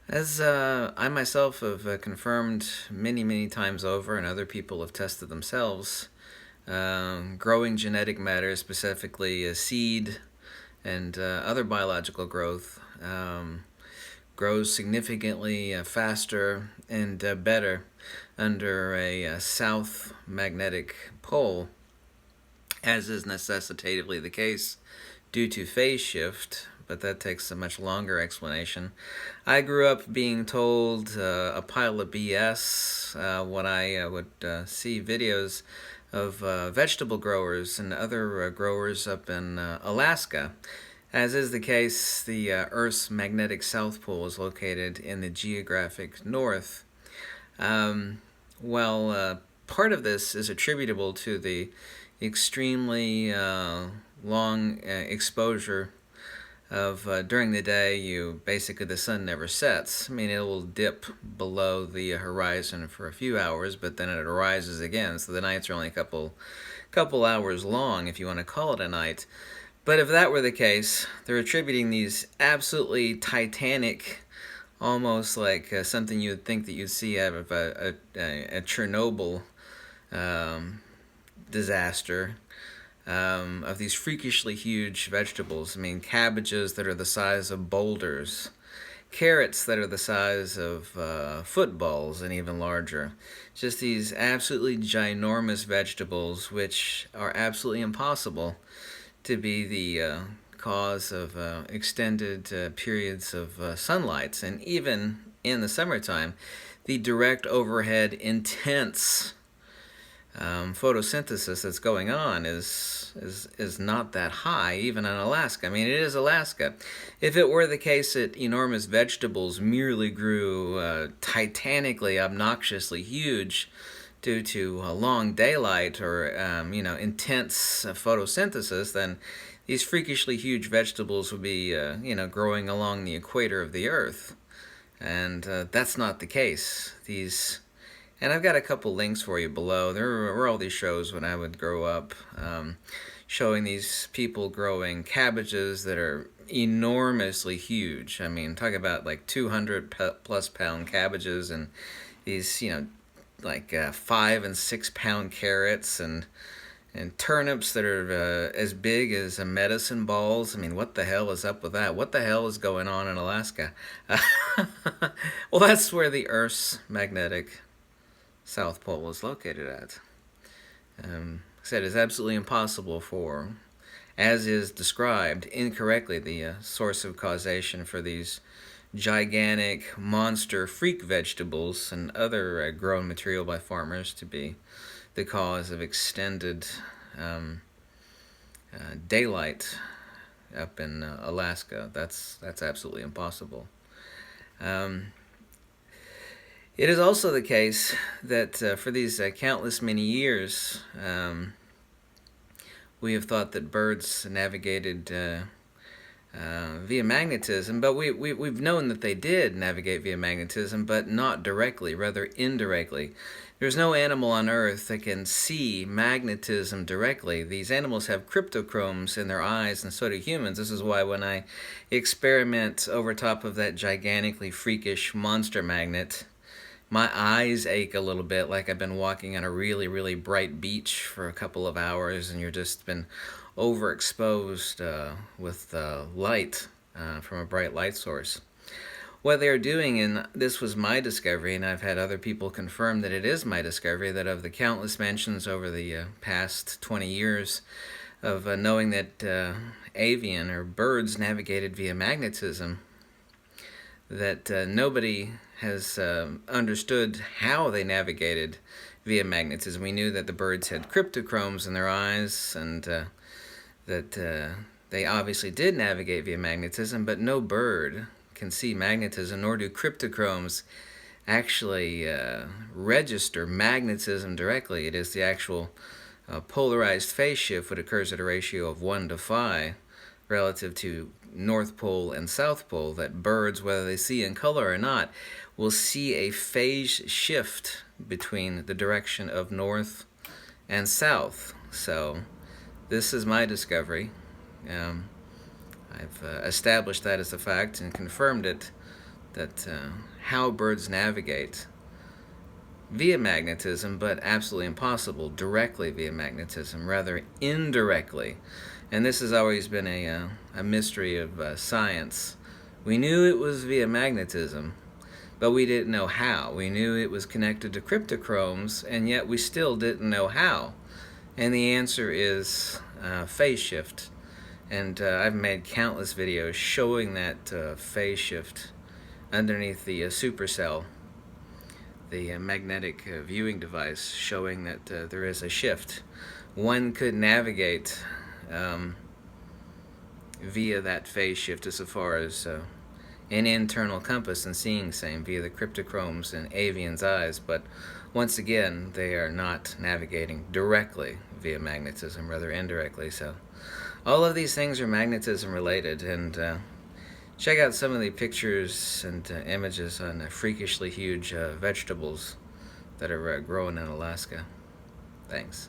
As I myself have confirmed many times over, and other people have tested themselves, growing genetic matter, specifically seed and other biological growth, grows significantly faster and better under a south magnetic pole, as is necessitatively the case due to phase shift, but that takes a much longer explanation. I grew up being told a pile of BS when I would see videos of vegetable growers and other growers up in Alaska. As is the case, the Earth's magnetic south pole is located in the geographic north. Um, well, part of this is attributable to the extremely long exposure of during the day. You basically, the sun never sets. I mean, it will dip below the horizon for a few hours, but then it rises again. So the nights are only a couple hours long, if you want to call it a night. But if that were the case, they're attributing these absolutely titanic, almost like something you would think that you'd see out of a Chernobyl um, disaster, of these freakishly huge vegetables. I mean, cabbages that are the size of boulders, carrots that are the size of footballs and even larger. Just these absolutely ginormous vegetables, which are absolutely impossible to be the cause of extended periods of sunlight. And even in the summertime, the direct overhead intense photosynthesis that's going on is not that high, even in Alaska. I mean, it is Alaska. If it were the case that enormous vegetables merely grew titanically, obnoxiously huge due to long daylight or intense photosynthesis, then these freakishly huge vegetables would be growing along the equator of the Earth, and that's not the case. These and I've got a couple links for you below. There were all these shows when I would grow up, showing these people growing cabbages that are enormously huge. I mean, talk about like 200 plus pound cabbages, and these, like 5 and 6 pound carrots, and turnips that are as big as medicine balls. I mean, what the hell is up with that? What the hell is going on in Alaska? Well, that's where the Earth's magnetic South Pole is located at. Like I said, it's absolutely impossible for, as is described incorrectly, the source of causation for these gigantic monster freak vegetables and other grown material by farmers to be the cause of extended um, daylight up in Alaska. That's absolutely impossible. Um, It is also the case that for these countless many years, we have thought that birds navigated via magnetism, but we've known that they did navigate via magnetism, but not directly, rather indirectly. There's no animal on Earth that can see magnetism directly. These animals have cryptochromes in their eyes, and so do humans. This is why when I experiment over top of that gigantically freakish monster magnet, my eyes ache a little bit, like I've been walking on a really bright beach for a couple of hours, and you're just been overexposed with light from a bright light source. What they are doing, and this was my discovery, and I've had other people confirm that it is my discovery, that of the countless mentions over the past 20 years of knowing that avian or birds navigated via magnetism, that nobody has understood how they navigated via magnetism. We knew that the birds had cryptochromes in their eyes, and that they obviously did navigate via magnetism, but no bird can see magnetism, nor do cryptochromes actually register magnetism directly. It is the actual polarized phase shift, which occurs at a ratio of 1 to 5 relative to North Pole and South Pole, that birds, whether they see in color or not, will see a phase shift between the direction of north and south. So this is my discovery. I've established that as a fact and confirmed it, that how birds navigate via magnetism, but absolutely impossible directly via magnetism, rather indirectly. And this has always been a mystery of science. We knew it was via magnetism, but we didn't know how. We knew it was connected to cryptochromes, and yet we still didn't know how. And the answer is phase shift. And I've made countless videos showing that phase shift underneath the supercell, the magnetic viewing device, showing that there is a shift. One could navigate via that phase shift as far as an internal compass and seeing same via the cryptochromes and avian's eyes, but once again they are not navigating directly via magnetism, rather indirectly. So all of these things are magnetism related, and check out some of the pictures and images on freakishly huge vegetables that are growing in Alaska. Thanks.